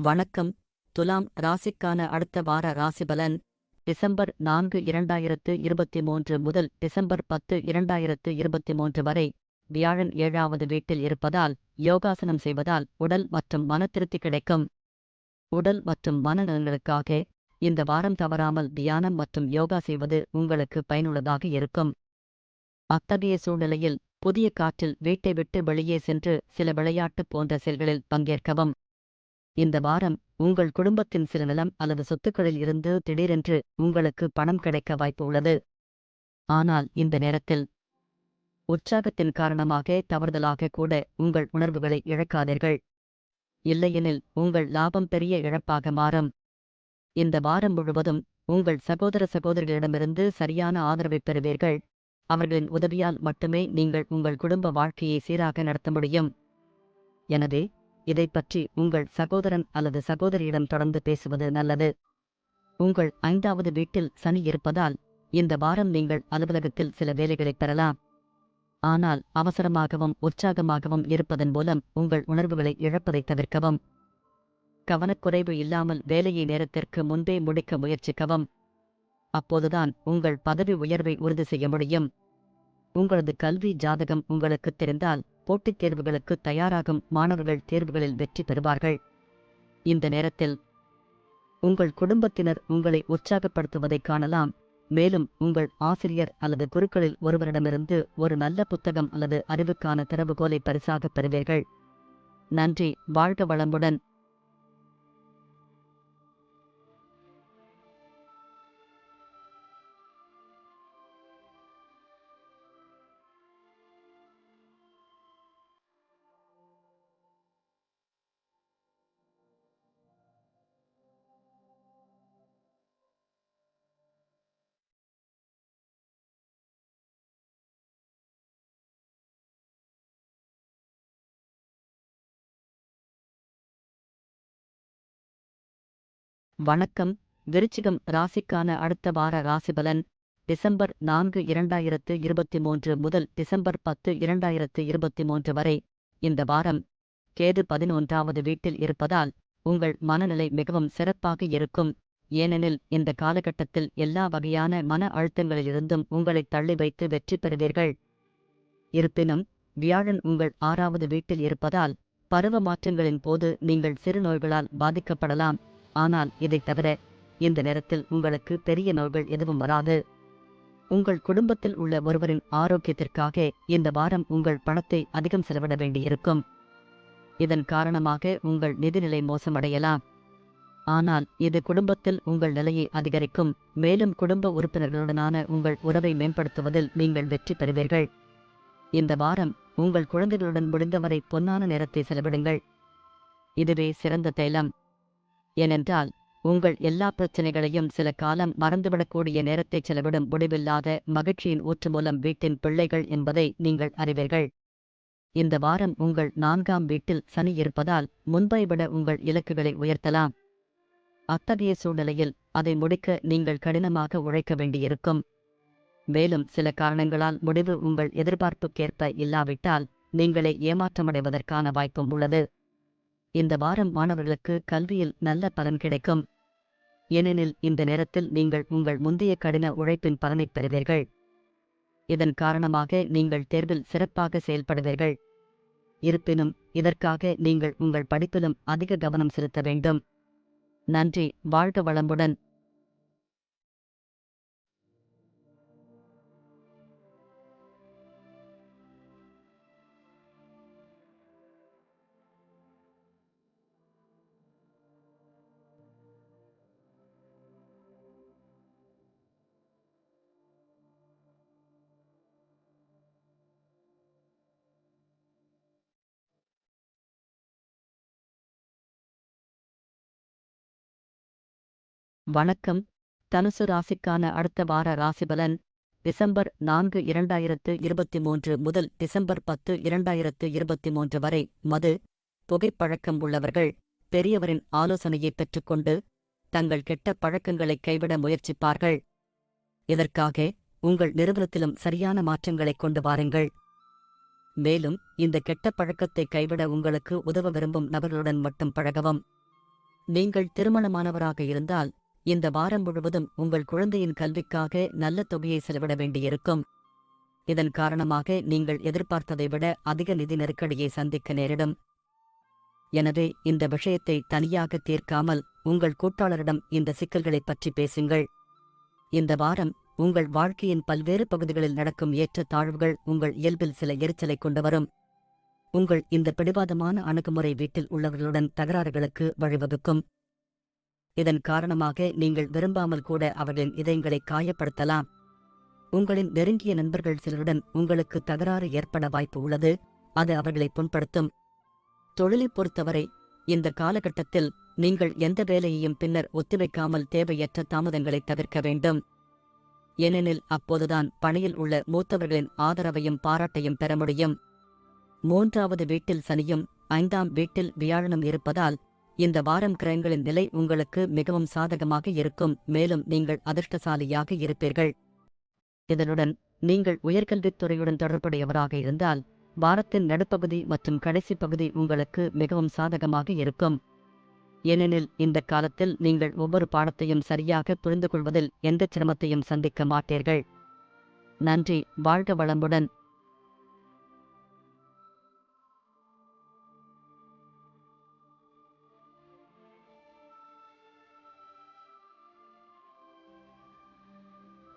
வணக்கம். துலாம் ராசிக்கான அடுத்த வார ராசிபலன் டிசம்பர் 4 2023 முதல் டிசம்பர் 10 2023 வரை. வியாழன் 7வது வீட்டில் இருப்பதால் யோகாசனம் செய்வதால் உடல் மற்றும் மனதிருப்தி கிடைக்கும். உடல் மற்றும் மனநலன்களுக்காக இந்த வாரம் தவறாமல் தியானம் மற்றும் யோகா செய்வது உங்களுக்கு பயனுள்ளதாக இருக்கும். அத்தகைய சூழ்நிலையில் புதிய காற்றில் வீட்டை விட்டு வெளியே சென்று சில விளையாட்டு போன்ற செயல்களில் பங்கேற்கவும். இந்த வாரம் உங்கள் குடும்பத்தின் சில நிலம் அல்லது சொத்துக்களில் இருந்து திடீரென்று உங்களுக்கு பணம் கிடைக்க வாய்ப்பு உள்ளது. ஆனால் இந்த நேரத்தில் உற்சாகத்தின் காரணமாக தவறுதலாக கூட உங்கள் உணர்வுகளை இழக்காதீர்கள். இல்லையெனில் உங்கள் லாபம் பெரிய இழப்பாக மாறும். இந்த வாரம் முழுவதும் உங்கள் சகோதர சகோதரிகளிடமிருந்து சரியான ஆதரவை பெறுவீர்கள். அவர்களின் உதவியால் மட்டுமே நீங்கள் உங்கள் குடும்ப வாழ்க்கையை சீராக நடத்த முடியும். எனவே இதைப் பற்றி உங்கள் சகோதரன் அல்லது சகோதரியிடம் தொடர்ந்து பேசுவது நல்லது. உங்கள் 5வது வீட்டில் சனி இருப்பதால் இந்த வாரம் நீங்கள் அலுவலகத்தில் சில வேலைகளைப் பெறலாம். ஆனால் அவசரமாகவும் உற்சாகமாகவும் இருப்பதன் மூலம் உங்கள் உணர்வுகளை இழப்பதைத் தவிர்க்கவும். கவனக்குறைவு இல்லாமல் வேலையை நேரத்திற்கு முன்பே முடிக்க முயற்சிக்கவும். அப்போதுதான் உங்கள் பதவி உயர்வை உறுதி செய்ய முடியும். உங்களது கல்வி ஜாதகம் உங்களுக்கு தெரிந்தால் போட்டித் தேர்வுகளுக்கு தயாராகும் மாணவர்கள் தேர்வுகளில் வெற்றி பெறுவார்கள். இந்த நேரத்தில் உங்கள் குடும்பத்தினர் உங்களை உற்சாகப்படுத்துவதைக் காணலாம். மேலும் உங்கள் ஆசிரியர் அல்லது குருக்களில் ஒருவரிடமிருந்து ஒரு நல்ல புத்தகம் அல்லது அறிவுக்கான திறவுகோலை பரிசாகப் பெறுவீர்கள். நன்றி. வாழ்க வளமுடன். வணக்கம். விருச்சிகம் ராசிக்கான அடுத்த வார ராசிபலன் டிசம்பர் 4 2023 முதல் டிசம்பர் 10 2023 வரை. இந்த வாரம் கேது 11வது வீட்டில் இருப்பதால் உங்கள் மனநிலை மிகவும் சிறப்பாக இருக்கும். ஏனெனில் இந்த காலகட்டத்தில் எல்லா வகையான மன அழுத்தங்களிலிருந்தும் உங்களை தள்ளி வைத்து வெற்றி பெறுவீர்கள். இருப்பினும் வியாழன் உங்கள் 6வது வீட்டில் இருப்பதால் பருவ மாற்றங்களின் போது நீங்கள் சிறு நோய்களால் பாதிக்கப்படலாம். ஆனால் இதைத் தவிர இந்த நேரத்தில் உங்களுக்கு பெரிய நோய்கள் எதுவும் வராது. உங்கள் குடும்பத்தில் உள்ள ஒருவரின் ஆரோக்கியத்திற்காக இந்த வாரம் உங்கள் பணத்தை அதிகம் செலவிட வேண்டியிருக்கும். இதன் காரணமாக உங்கள் நிதிநிலை மோசமடையலாம். ஆனால் இது குடும்பத்தில் உங்கள் நிலையை அதிகரிக்கும். மேலும் குடும்ப உறுப்பினர்களுடனான உங்கள் உறவை மேம்படுத்துவதில் நீங்கள் வெற்றி பெறுவீர்கள். இந்த வாரம் உங்கள் குழந்தைகளுடன் முடிந்தவரை பொன்னான நேரத்தை செலவிடுங்கள். இதுவே சிறந்த தைலம். ஏனென்றால் உங்கள் எல்லா பிரச்சனைகளையும் சில காலம் மறந்துவிடக்கூடிய நேரத்தை செலவிடும் முடிவில்லாத மகிழ்ச்சியின் ஊற்று மூலம் வீட்டின் பிள்ளைகள் என்பதை நீங்கள் அறிவீர்கள். இந்த வாரம் உங்கள் 4ஆம் வீட்டில் சனி இருப்பதால் முன்பை விட உங்கள் இலக்குகளை உயர்த்தலாம். அத்தகைய சூழ்நிலையில் அதை முடிக்க நீங்கள் கடினமாக உழைக்க வேண்டியிருக்கும். மேலும் சில காரணங்களால் முடிவு உங்கள் எதிர்பார்ப்புக்கேற்ப இல்லாவிட்டால் நீங்களே ஏமாற்றமடைவதற்கான வாய்ப்பும் உள்ளது. இந்த வாரம் மாணவர்களுக்கு கல்வியில் நல்ல பலன் கிடைக்கும். ஏனெனில் இந்த நேரத்தில் நீங்கள் உங்கள் முந்தைய கடின உழைப்பின் பலனைப் பெறுவீர்கள். இதன் காரணமாக நீங்கள் தேர்வில் சிறப்பாக செயல்படுவீர்கள். இருப்பினும் இதற்காக நீங்கள் உங்கள் படிப்பிலும் அதிக கவனம் செலுத்த வேண்டும். நன்றி. வாழ்க வளமுடன். வணக்கம். தனுசு ராசிக்கான அடுத்த வார ராசிபலன் டிசம்பர் 4 2023 முதல் டிசம்பர் 10 2023 வரை. மது, புகைப்பழக்கம் உள்ளவர்கள் பெரியவரின் ஆலோசனையை பெற்றுக்கொண்டு தங்கள் கெட்ட பழக்கங்களை கைவிட முயற்சிப்பார்கள். இதற்காக உங்கள் நிறுவனத்திலும் சரியான மாற்றங்களை கொண்டு வாருங்கள். மேலும் இந்த கெட்ட பழக்கத்தை கைவிட உங்களுக்கு உதவ விரும்பும் நபர்களுடன் மட்டும் பழகவும். நீங்கள் திருமணமானவராக இருந்தால் இந்த வாரம் முழுவதும் உங்கள் குழந்தையின் கல்விக்காக நல்ல தொகையை செலவிட வேண்டியிருக்கும். இதன் காரணமாக நீங்கள் எதிர்பார்த்ததை விட அதிக நிதி நெருக்கடியை சந்திக்க நேரிடும். எனவே இந்த விஷயத்தை தனியாக தீர்க்காமல் உங்கள் கூட்டாளரிடம் இந்த சிக்கல்களைப் பற்றி பேசுங்கள். இந்த வாரம் உங்கள் வாழ்க்கையின் பல்வேறு பகுதிகளில் நடக்கும் ஏற்ற தாழ்வுகள் உங்கள் இயல்பில் சில எரிச்சலை கொண்டு வரும். உங்கள் இந்த பிடிவாதமான அணுகுமுறை வீட்டில் உள்ளவர்களுடன் தகராறுகளுக்கு வழிவகுக்கும். இதன் காரணமாக நீங்கள் விரும்பாமல் கூட அவர்களின் இதயங்களை காயப்படுத்தலாம். உங்களின் நெருங்கிய நண்பர்கள் சிலருடன் உங்களுக்கு தகராறு ஏற்பட வாய்ப்பு உள்ளது. அது அவர்களை புண்படுத்தும். தொழிலைப் பொறுத்தவரை இந்த காலகட்டத்தில் நீங்கள் எந்த வேலையையும் பின்னர் ஒத்திவைக்காமல் தேவையற்ற தாமதங்களை தவிர்க்க வேண்டும். ஏனெனில் அப்போதுதான் பணியில் உள்ள மூத்தவர்களின் ஆதரவையும் பாராட்டையும் பெற முடியும். 3வது வீட்டில் சனியும் 5ஆம் வீட்டில் வியாழனும் இருப்பதால் இந்த வாரம் கிரகங்களின் நிலை உங்களுக்கு மிகவும் சாதகமாக இருக்கும். மேலும் நீங்கள் அதிர்ஷ்டசாலியாக இருப்பீர்கள். இதனுடன் நீங்கள் உயர்கல்வித் துறையுடன் தொடர்புடையவராக இருந்தால் வாரத்தின் நடுப்பகுதி மற்றும் கடைசி பகுதி உங்களுக்கு மிகவும் சாதகமாக இருக்கும். ஏனெனில் இந்த காலத்தில் நீங்கள் ஒவ்வொரு பாடத்தையும் சரியாக புரிந்து கொள்வதில் எந்த சிரமத்தையும் சந்திக்க மாட்டீர்கள். நன்றி. வாழ்க வளமுடன்.